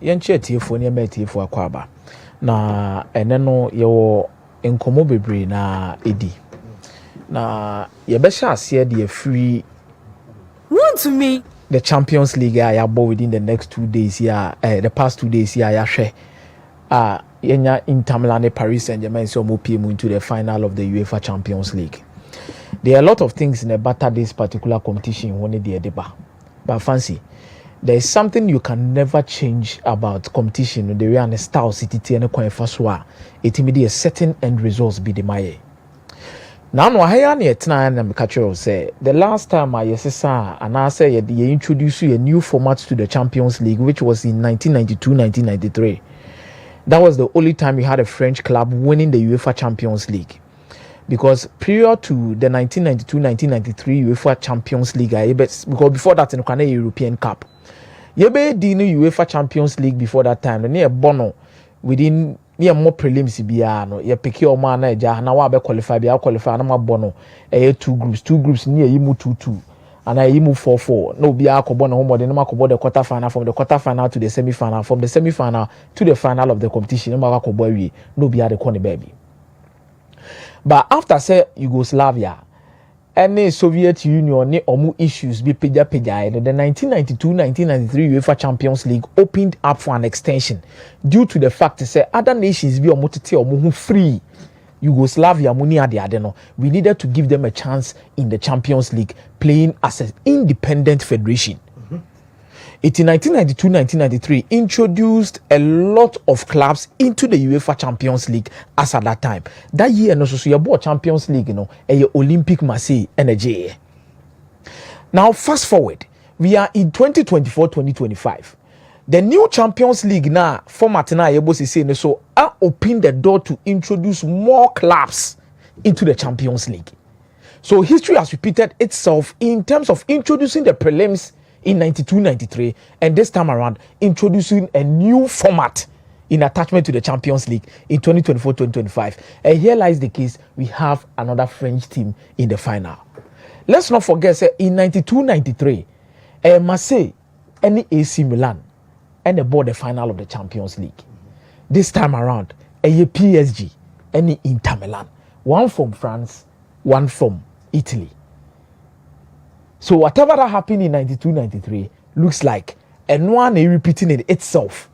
Yenche tiefo ne metiefo akwaba na ene no yewo enkomo bebre na edi na yebesha ase de free want to me the Champions League ya bo within the next 2 days here the past 2 days here ya hwe yenya Inter Milan and Paris Saint-Germain so mo pm into the final of the UEFA Champions League. There are a lot of things in about this particular competition when they deba, but fancy there is something you can never change about competition. The way and the style city and the first one, it immediately a certain end results be the maye. Now no haya ni etna na mkacho say the last time I saw and I say they introduced a new format to the Champions League, which was in 1992-1993. That was the only time we had a French club winning the UEFA Champions League. Because prior to the 1992-1993 UEFA Champions League, because before that in the European Cup, yebe di no UEFA Champions League before that time. Near Bono within near more prelims biano. Ye pick your man na wa be qualify be qualify na ma Bono. Two groups near yimu 2-2 and I yimu 4-4. No be a Bono home no ma the quarter final, from the quarter final to the semi final, from the semi final to the final of the competition. No ma no be a the corner baby. But after say Yugoslavia, any Soviet Union ni omu issues be peja the 1992-1993 UEFA Champions League opened up for an extension due to the fact that other nations be omu free Yugoslavia muni ade no. We needed to give them a chance in the Champions League playing as an independent federation. It in 1992-1993 introduced a lot of clubs into the UEFA Champions League as at that time. That year, no, so you bought Champions League, a Olympic Marseille energy. Now, fast forward, we are in 2024-2025. The new Champions League now format now able to say so I open the door to introduce more clubs into the Champions League. So history has repeated itself in terms of introducing the prelims in 92-93 and this time around introducing a new format in attachment to the Champions League in 2024-2025. And here lies the case, we have another French team in the final. Let's not forget say, in 92-93 Marseille and AC Milan and aboard the final of the Champions League. This time around PSG and Inter Milan, one from France, one from Italy. So whatever that happened in 92-93 looks like and one is repeating it itself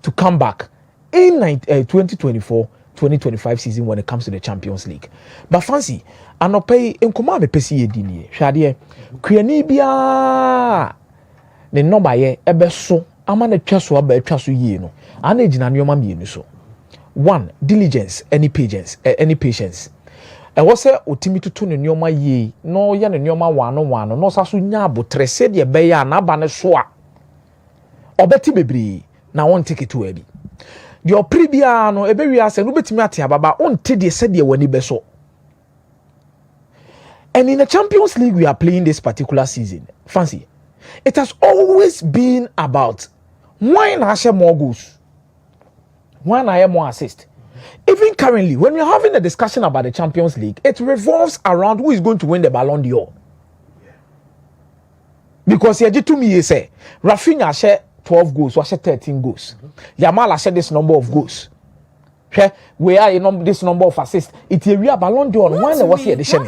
to come back in 2024-2025 season when it comes to the Champions League. But fancy, anope enkoma me pesi edini. Hwade kuani bia ne number ye ebe so ama na twa so aba twa so yie no. Ana ejina nyoma mienu so. 1, diligence, any patience. E wo se otimi tutu ne nyoma yie no ya ne nyoma wano no saso nya abotre se de be ya na ba ne so a obeti bebre na won take to abi de opri bia no ebe wi ase no betimi ate ababa on te de se de wani be so. And in the Champions League we are playing this particular season, fancy, it has always been about why na share more goals, why na have more assists. Even currently, when we're having a discussion about the Champions League, it revolves around who is going to win the Ballon d'Or. Because here, to me, say Rafinha share 12 goals, or share 13 goals. Yamal share this number of goals. We are this number of assists. It's a real Ballon d'Or. When there was the edition,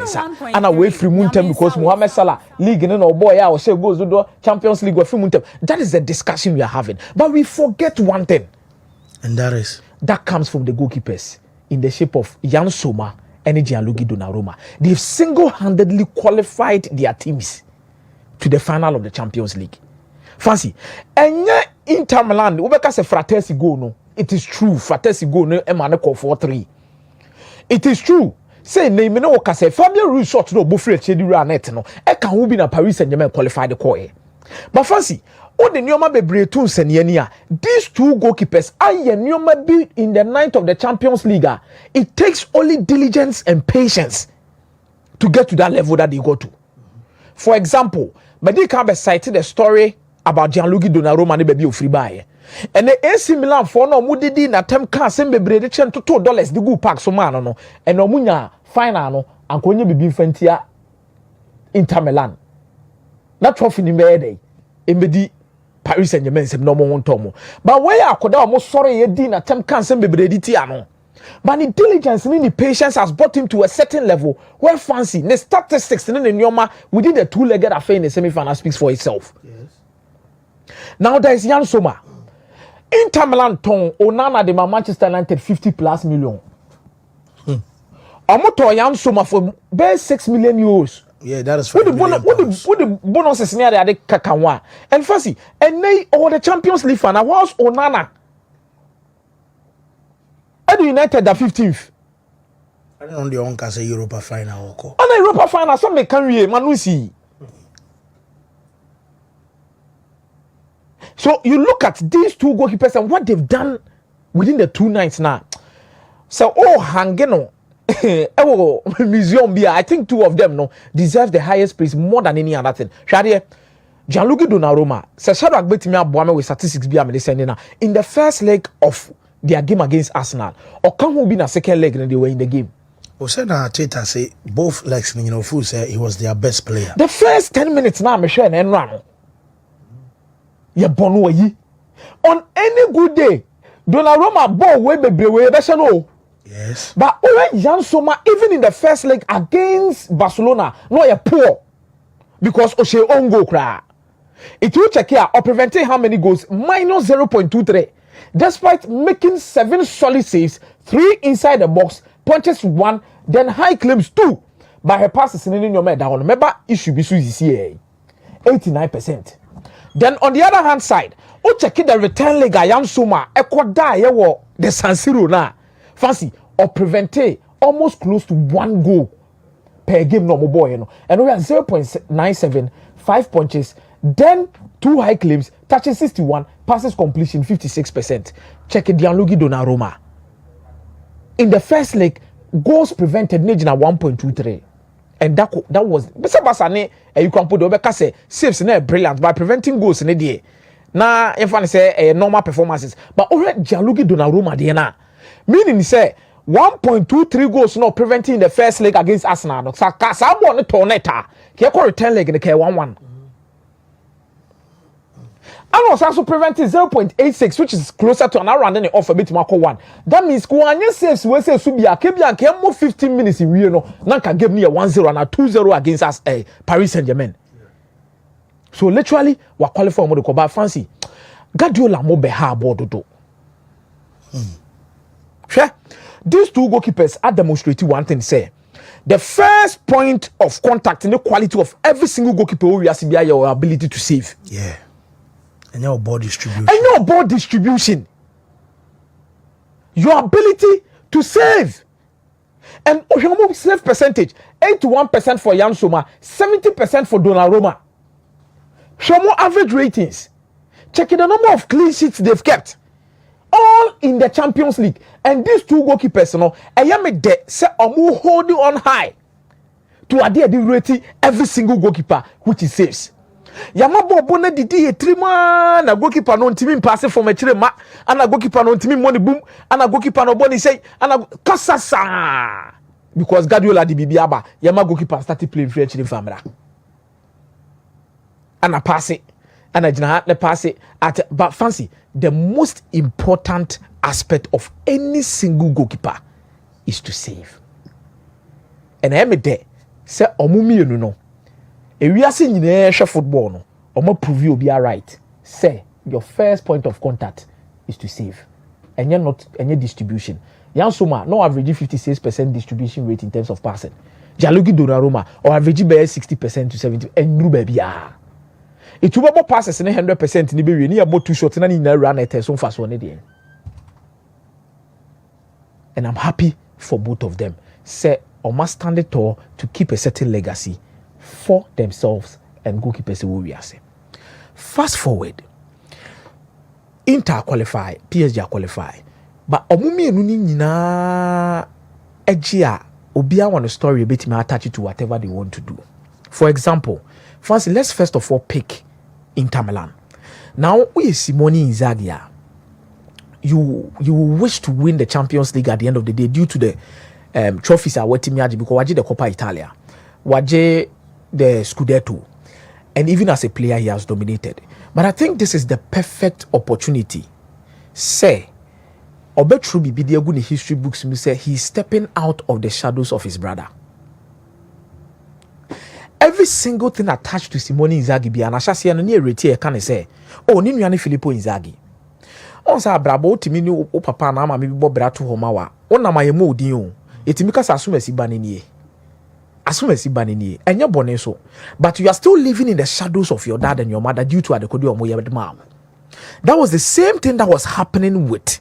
and away from Muntem because Mohamed Salah League, boy, I will say goes to the Champions League with Muntem. That is the discussion we are having. But we forget one thing, and that comes from the goalkeepers in the shape of Jan Sommer and Gianluigi Donnarumma. They've single-handedly qualified their teams to the final of the Champions League. Fancy. And Inter Milan, Ubeka se Fratesi go no. It is true. Fratesi go no emane call 4-3. It is true. Say name no okase Fabio Ruiz shot no bofre chedi ranet no. E kan who be na Paris Saint-Germain qualified the call. But fancy. On the Nyoma Bebre tun seniania, these two goalkeepers are Nyoma be in the ninth of the Champions League. It takes only diligence and patience to get to that level that they go to. For example, Medika cited a story about Gianluigi Donnarumma and baby of free buy. And the AC Milan for no mudidi na tem can send Bebre the chen to $2 the good pack so man no and no munya final no and konye bibi fentia Inter Milan. Not trophy ni day. Embedi Paris Saint-Germain sem no mo wontomo but where akoda o mo sorry ye din attempt can sem bebredi ti ano but the diligence and the patience has brought him to a certain level where fancy the statistics and the nyoma within the two-legged affair in the semi-final speaks for itself. Yes. Now there is Jan Sommer. Inter Milan ton Onana de Manchester United 50 plus million. Amoto Jan Sommer for bare 6 million euros. Yeah, that is what the bonuses near the Kakanwa. And fancy, and they all the Champions League fan. I was Onana. And United the 15th. I don't know the one can say Europa final or and Europa final some can read Manusi. So you look at these two goalkeepers and what they've done within the 2 nights now. So hangeno museum beer. I think 2 of them deserve the highest praise more than any other thing. Shadi Gianluigi Donnarumma says Shadrack bet me aboame with statistics be am sending in the first leg of their game against Arsenal or can who be in a second leg and they were in the game. Well, said Arteta say both legs, full say he was their best player. The first 10 minutes now, Michelle and run. You born yi. On any good day, Donnarumma ball way be no. Yes. But Jan Sommer, even in the first leg against Barcelona, no you poor because Oshe own goal cry. It will check here or preventing how many goals minus 0.23. Despite making 7 solid saves, 3 inside the box, punches 1, then high claims 2. But her passes in your man down. Remember, it should be Suzy 89%. Then on the other hand side, check the return leg Jan Sommer, the San Siro na. Fancy or prevent almost close to 1 goal per game no boy, and we are 0.97, 5 punches, then 2 high claims, touches 61, passes completion 56%. Check it, Gianluigi Donnarumma. In the first leg, goals prevented Nejina 1.23. And that was Basane, you can put over say saves brilliant by preventing goals in the day. Now, if I say normal performances, but already Gianluigi Donnarumma there meaning say 1.23 goals not preventing in the first leg against Arsenal. No, Sabo on the torneta, he return leg in the K1-1. And was also preventing 0.86, which is closer to an hour and then off a bit Marco 1. That means Kuanya saves we say Subia Kebian came more 15 minutes in Rio. Nanka gave me a 1-0 and a 2-0 against us Paris Saint-Germain. So literally we qualify for the Koba fancy. Guardiola mo beha bododo. Sure. These 2 goalkeepers are demonstrating one thing say. The first point of contact in the quality of every single goalkeeper who has your ability to save. Yeah. And your ball distribution. Your ability to save. And your save percentage, 81% for Jan Sommer, 70% for Donnarumma. Show more average ratings. Check the number of clean sheets they've kept. All in the Champions League. And these 2 goalkeepers, I am a de say holding on high to adhere the rating every single goalkeeper which is saves. Yamabo bonne didi 3 man na goalkeeper no ntimi pass from a chirema and a goalkeeper no ntimi money boom and a goalkeeper no boni say and a kasasa because Guardiola di bibiaba yama goalkeeper started playing free chiri famra and a pass it and a jina the pass it at but fancy the most important aspect of any single goalkeeper is to save. And I am there say omumi enu no e we ase nyina hwe football no omo prove you be right say your first point of contact is to save and you're not any distribution. Jan Sommer no average 56% distribution rate in terms of passing. Gianluigi Donnarumma or average by 60% to 70 and nu baby it will passes in 100% ni be we ni about 2 shots na ni na run at so fast one dey. And I'm happy for both of them. Say must stand tall to keep a certain legacy for themselves and goalkeepers who we are saying. Fast forward, Inter qualify, PSG qualify, but omumi enu ni nyina ejia obia want a story a bit me attach it to whatever they want to do. For example, Fancy, let's first of all pick Inter Milan. Now we Simone Inzaghi. You wish to win the Champions League at the end of the day due to the trophies are waiting me because waje the Coppa Italia, waje the Scudetto, and even as a player he has dominated. But I think this is the perfect opportunity. Say, Obetru Bibidiagu in history books, me say he's stepping out of the shadows of his brother. Every single thing attached to Simone Inzaghi be an ashasi and near retire can say, oh, Ninuani Filippo Inzaghi. On sa brabo timini o papa na ama me bo brato homawa. On na maye mo din o. Etimika sa asumasi banini. Asumasi banini. Enya bone so. But you are still living in the shadows of your dad and your mother due to adekodi omoye mom. That was the same thing that was happening with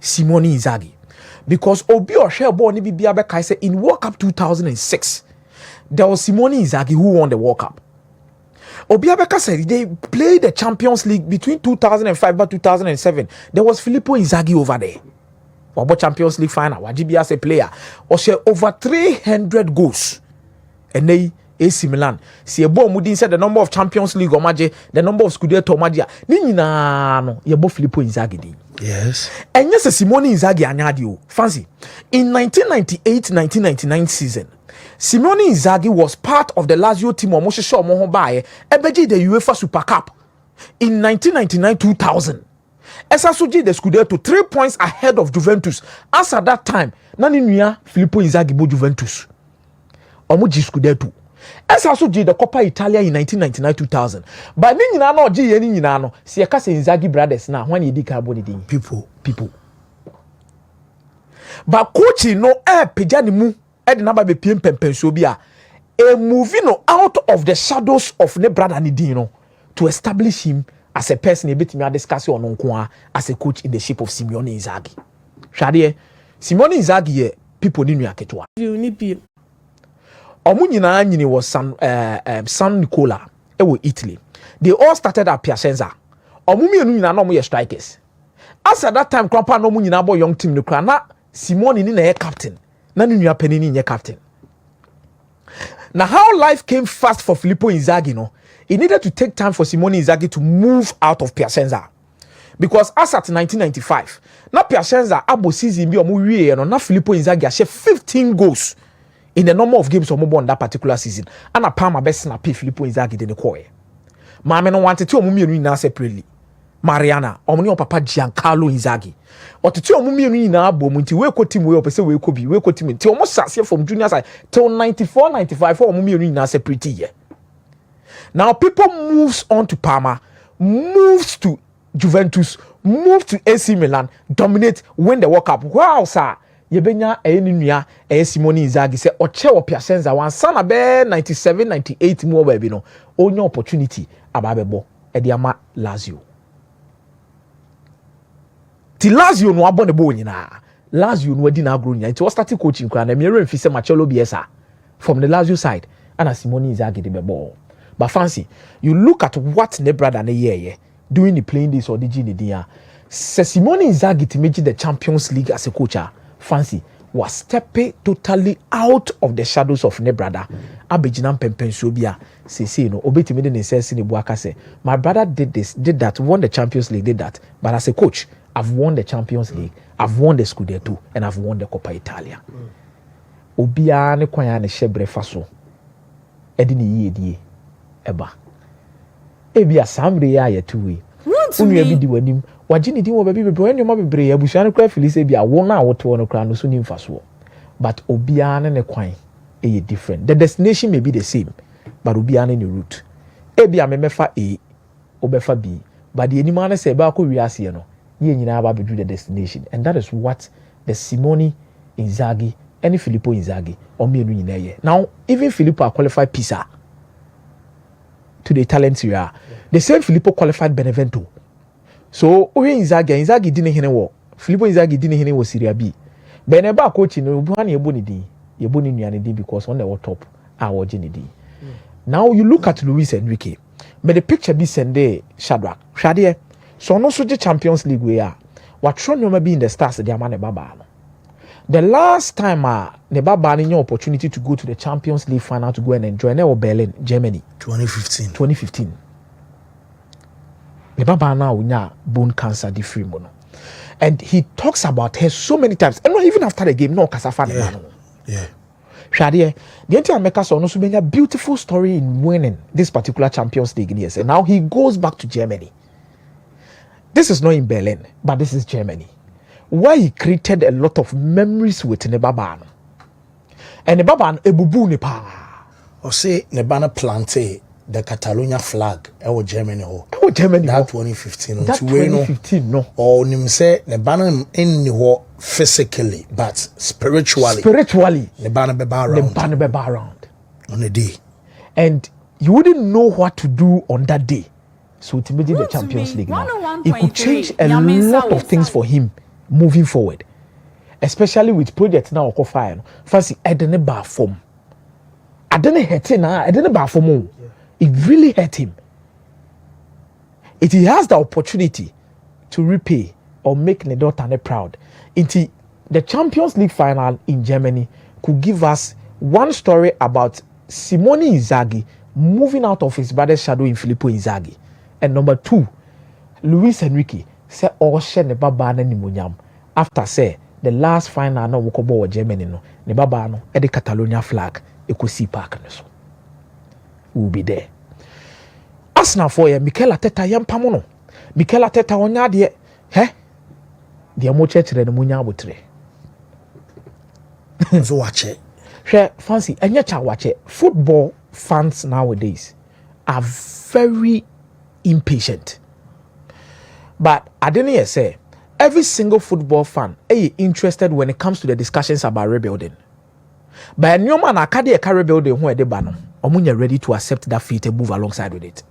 Simone Inzaghi. Because Obi Oshe Boni Bibia Bekai said in World Cup 2006, there was Simone Inzaghi who won the World Cup. Obi Abeka said they played the Champions League between 2005 and 2007. There was Filippo Inzaghi over there. About Champions League final, Wajibia as a player, or share over 300 goals. And they AC Milan. See a bomb within said the number of Champions League or Maje, the number of Scudetto Magia. Nina no, you both Filippo Inzaghi. Yes. And yes, Simone Inzaghi Anyadio. Fancy. In 1998-1999 season, Simone Inzaghi was part of the Lazio team of Moshe Shaw Mohobaye, Ebeji the UEFA Super Cup in 1999-2000. Esasuji the Scudetto 3 points ahead of Juventus. As at that time, Nani Nia Filippo Inzaghi bo Juventus. Omuji Scudetto. Esasuji the Coppa Italia in 1999-2000. But ni nyina no ji ye ni nyina no. Se yeka se Inzaghi brothers na when yedi ka boni din. People. But coach no peja ni mu e na ba be piem pempenso bi a moving no out of the shadows of ne brother ni din no to establish him as a person ebetimi discuss on nko as a coach in the shape of Simone Inzaghi. Hwade Simone Inzaghi ye people ni nua ketewa. You need be. Omu nyina nyini was San Nicola ewo Italy. They all started at Piacenza. Omu mienu nyina na omu ye strikers. As at that time kwapa no omu nyina bo young team no kra na Simone ni na ye captain. Na ni nua penini nye captain. Now how life came fast for Filippo Inzaghi no, it needed to take time for Simone Inzaghi to move out of Piacenza. Because as at 1995, na Piacenza abo season bi omu wie no na Filippo Inzaghi a 15 goals in the number of games omu won that particular season. And a Parma best snap Filippo Inzaghi de ne koye. Maame no wanted to omu mienu nyina separately. Mariana, omni papa Giancarlo Inzaghi. Otiti omu mienu nyina abo mu nti we ko team we opese we ko bi we ko team nti omu sase from junior side till 94-95 omu mienu nyina separate ye. Now people moves on to Parma, moves to Juventus, moves to AC Milan, dominate, win the World Cup. Wow, sir. Yebenya nua Simone Inzaghi say oche wo Piacenza wan sana be 97-98 mu obabi no onye opportunity ababebo e de ama Lazio. Ti Lazio no abone bo nyina. Lazio no adi na agro nya. Ti was starting coaching kra na me remfi say Marcelo Bielsa from the Lazio side and Simone Inzaghi de bebo. But fancy, you look at what ne brother ne ye doing the playing this or the G dia. Simone Inzaghi to make the Champions League as a coach. Fancy was stepping totally out of the shadows of ne brother. Abejinam Pempensobia say no obeti me the sense in Buaka say my brother did this, did that, won the Champions League, did that. But as a coach, I've won the Champions League, I've won the Scudetto, and I've won the Coppa Italia. Obia ne kwanya ne shebre faso. Edi ni yedie eba. Ebi asamre ya yetuwe. Unu ebi di wanim. Wajini di wo baby bebre enyo ma bebre abusua ne kra fili se bia wo na woto no kra no so ni mfaso. But obia ne kwan e different. The destination may be the same, but obia ne route. Ebi amemefa A, obefa B. But the anima ne se ba ko wiase no, ye nyina ba bedu the destination. And that is what the Simone Inzaghi and Filippo Inzaghi omienu nyina ye. Now, even Filippo qualified Pisa to the Italian Serie A. The same Filippo qualified Benevento. So, Inzaghi didn't hine wo. Filippo Inzaghi didn't hine wo Serie B. Beneba coaching no buhani eboni di. Yeboni nyane di because on the top our jini di. Now you look at Luis Enrique. But the picture be sende Shadrach. Shadie. So no so the Champions League we are. What tron no be in the stars the amane baba. The last time ne baba any opportunity to go to the Champions League final to go and enjoy ne Berlin, Germany. 2015. Ne baba now unya bone cancer di free mono. And he talks about her so many times. And not even after the game, no kasafa. Yeah. Shadie, the entire Mecca son also being a beautiful story in winning this particular Champions League years. And now he goes back to Germany. This is not in Berlin, but this is Germany, where he created a lot of memories with Nebaban. And Nebaban ebubu nepa. Or say Nebana planted the Catalonia flag ewo Germany ho. Ewo Germany that ho. 2015. That 2015 no. Or nim say Nebana in ho physically but spiritually. Nebana beba around. On a day. And you wouldn't know what to do on that day. So to the Champions League now, it could change a lot of things for him moving forward. Especially with projects now on fire. Fancy Edene bar form. I didn't hurt him now. I didn't bar form. It really hurt him. If he has the opportunity to repay or make Nedotane proud, the Champions League final in Germany could give us one story about Simone Inzaghi moving out of his brother's shadow in Filippo Inzaghi. And number 2, Luis Enrique said all share ne baba na nimunyam after say the last final na wokobo wa Germany no ne baba no e the Catalonia flag Ecosi Park no so. We'll be there. Arsenal for you, Mikel Arteta yampamo no. Mikel Arteta onya de the mo church re no munya botre. So watch it. Share fancy enya cha watch it. Football fans nowadays are very impatient. But I didn't say every single football fan is interested when it comes to the discussions about rebuilding. But no man akade e rebuilding who e de ba no, omunya ready to accept that fate and move alongside with it.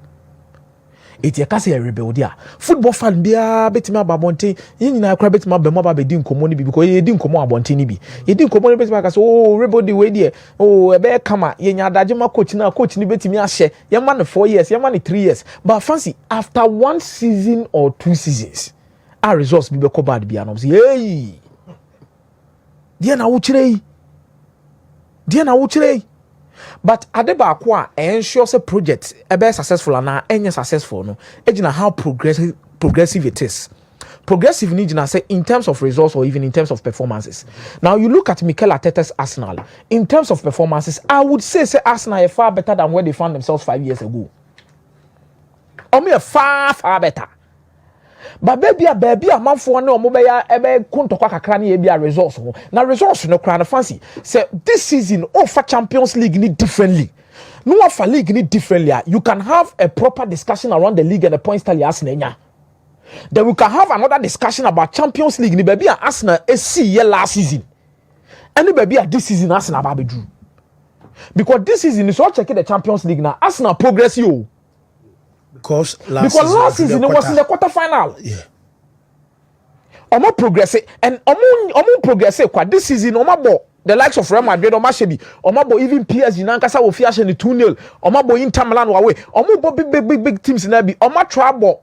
It yakase e rebuild ya. Football fan bia betima babonten, yin na akra betima be mo ba be di nkomo ni bi because ye di nkomo abonten ni bi. Ye di nkomo ni betima ka so rebuild the way there. Oh e be kama ye nya adaje ma coach ni betimi ahye. Ye man 4 years, ye man 3 years. But fancy after 1 season or 2 seasons, our results be ko bad bia no say hey. Dia na wo kire. But adeba akwa ensure say project be successful and any successful no ejina how progressive it is. Progressive need na say in terms of results or even in terms of performances. Now you look at Mikel Arteta's Arsenal in terms of performances, I would say Arsenal are far better than where they found themselves 5 years ago. Omo far better. But baby a man for no mo be ya ebe kuntokwa kakra na ye bia results ho. Na results no kra na fancy. Say this season offer Champions League ni differently. No offer league ni differently. You can have a proper discussion around the league and the points tally Arsenal. Then we can have another discussion about Champions League ni baby Arsenal AC year last season. And baby this season Arsenal ba be drew. Because this season is all checking the Champions League now. Arsenal progress you. Because last season it was in the quarter final. Yeah. Omo progress and omo progress kwa this season omo bo the likes of Real Madrid omo shebi omo bo even PSG na nkasa wo fiashe ni 2-0 omo bo Inter Milan wa we omo bo big teams na bi omo trouble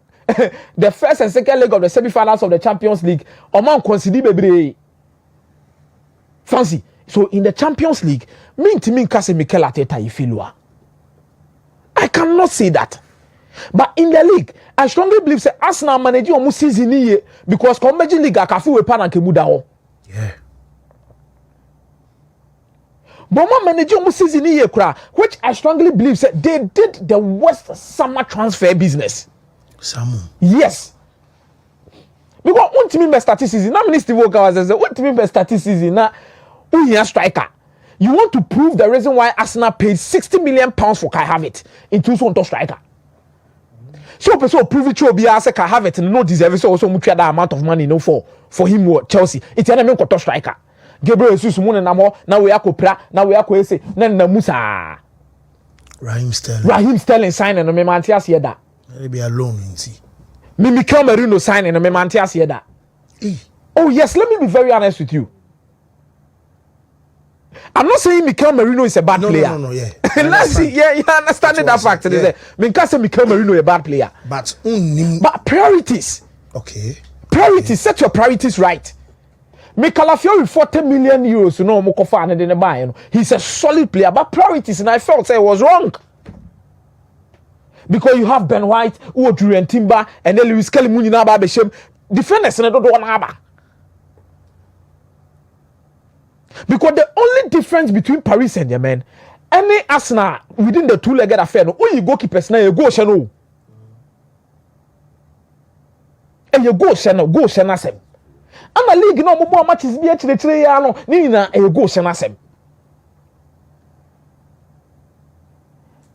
the first and second leg of the semi-finals of the Champions League omo consider bebre fancy. So in the Champions League me nkase Mikel Arteta ifilua. I cannot say that. But in the league, I strongly believe say Arsenal manage almost season here because Community League akafu we pan and kemuda ho. Yeah. But man manage almost season here kra, which I strongly believe say they did the worst summer transfer business. Yes. Because one team best statistics na minister Steve Okawa say one team best statistics na who here striker. You want to prove the reason why Arsenal paid 60 million pounds for Kai Havertz into so striker. So person prove it to be as Kai Havertz no deserve so also much that amount of money no for him or Chelsea. It's an enemy to striker. Gabriel Jesus mo na mo na we akopra na we akoese na Musa. Raheem Sterling sign no me Mantias here da. Let be alone see. Mikel Merino sign no me Mantias here da. Oh yes, let me be very honest with you. I'm not saying Mikel Merino is a bad player. No, yeah. You understand that fact. Yeah. Me can't say Mikel Merino is a bad player. But priorities. Okay. Priorities. Set your priorities right. Calafiori 40 million euros. You know, Mokofa and then buy. He's a solid player, but priorities, and I felt it was wrong. Because you have Ben White, Uodru and Timber, and then Lewis Kelly Munina Babeshem. Defenders and I don't want to. Because the only difference between Paris Saint-Germain and Arsenal within the two-legged affair, no, you goalkeepers now you go channel. And you go channel sem. And the league no more matches be actually 3 years no, ni na you go channel sem.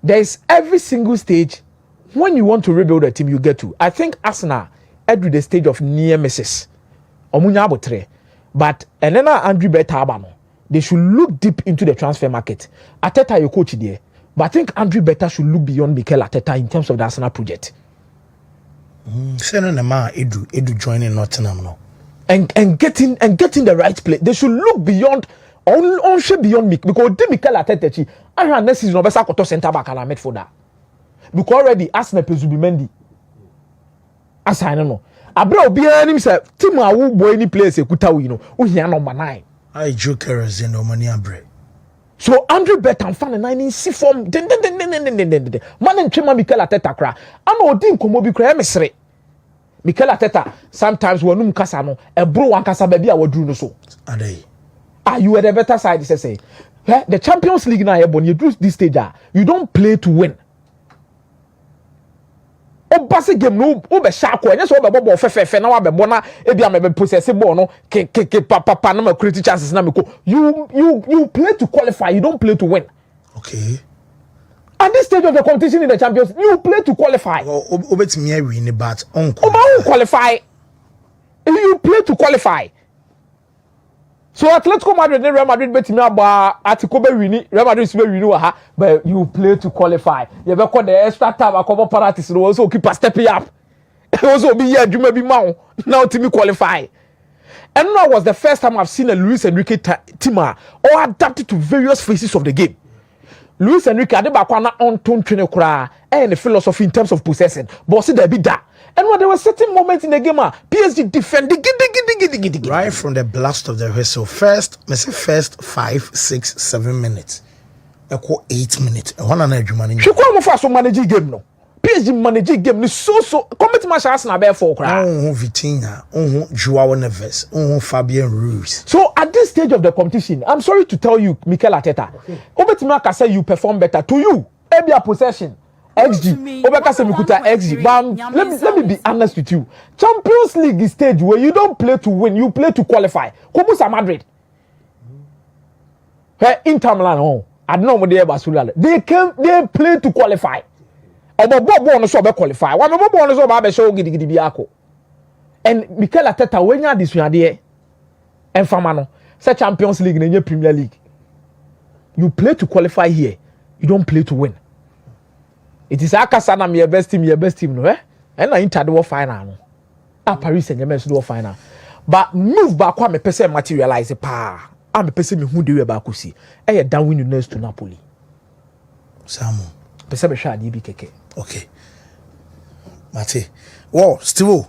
There is every single stage when you want to rebuild a team you get to. I think Arsenal at the stage of near misses. Omunya abotre. But and then Andrew Beta they should look deep into the transfer market. Arteta your coach there. But I think Andrew Beta should look beyond Mikel Arteta in terms of the Arsenal project. Sending the man Edu joining Nottingham now. And getting the right play. They should look beyond beyond Mikel because the Mikel Arteta I ran next season obesa koto center back and I made for that. Because already Arsenal plays will be Mendy. As I don't know. Abra obi anim say team a wo boy any place ekuta we know. Wo hia number 9. I jokers in Omani Abre. So Andrew Bertan fan and 9 see form man and Chema Mikel Arteta kra. Ana odi nkomo bi kra mesre. Mikel Arteta sometimes wonum kasa no e bro wan kasa ba bi a waduru no so. Adey. You were the better side say. The Champions League now you do this stage you don't play to win. O base game no o be sharp ko enso o be bobo fefe na wa be bona e bia me be possess ball no papa na ma create chances na me ko you play to qualify, you don't play to win. Okay. At this stage of the competition in the Champions, you play to qualify. Obetimi win but on qualify. You play to qualify. So Atletico Madrid and Real Madrid betimi aba Atletico be win, Real Madrid be win but you play to qualify. You be call the extra time cover practice no also keep stepping up. Also be here you may be now to qualify. And now was the first time I've seen a Luis Enrique team or adapted to various phases of the game. Luis Enrique adebakwa on tone train kura and the philosophy in terms of possessing. But see there be that. And when there were certain moments in the game, PSG defending right from the blast of the whistle. First 5, 6, 7 minutes. Equal 8 minutes. One and a human. She come for so manage game no. PSG manage game ni so commit match Arsenal be for kra. Vitinha, Joao Neves, Fabian Ruiz. So at this stage of the competition, I'm sorry to tell you, Mikel Arteta, Obetima can say you perform better to you. Every possession. XG. Obeka say mikuta XG. But let me be honest with you. Champions League is stage where you don't play to win, you play to qualify. Kobusa Madrid. Inter Milan, I don't know what they Barcelona. They play to qualify. Obo no so be qualify. Wa Bobo no so be show gidi biako. And Mikel Arteta when you this there and fama no say Champions League and Premier League. You play to qualify here. You don't play to win. It is Akasana your best team no and I Inter the final no. Paris Saint-Germain do final. But move back kwa me person materialize pa. Am me person me hu de we ba kosi. E down win next to Napoli. Samu. Person be sha di bi keke. Okay. Mate. Wow, Steve.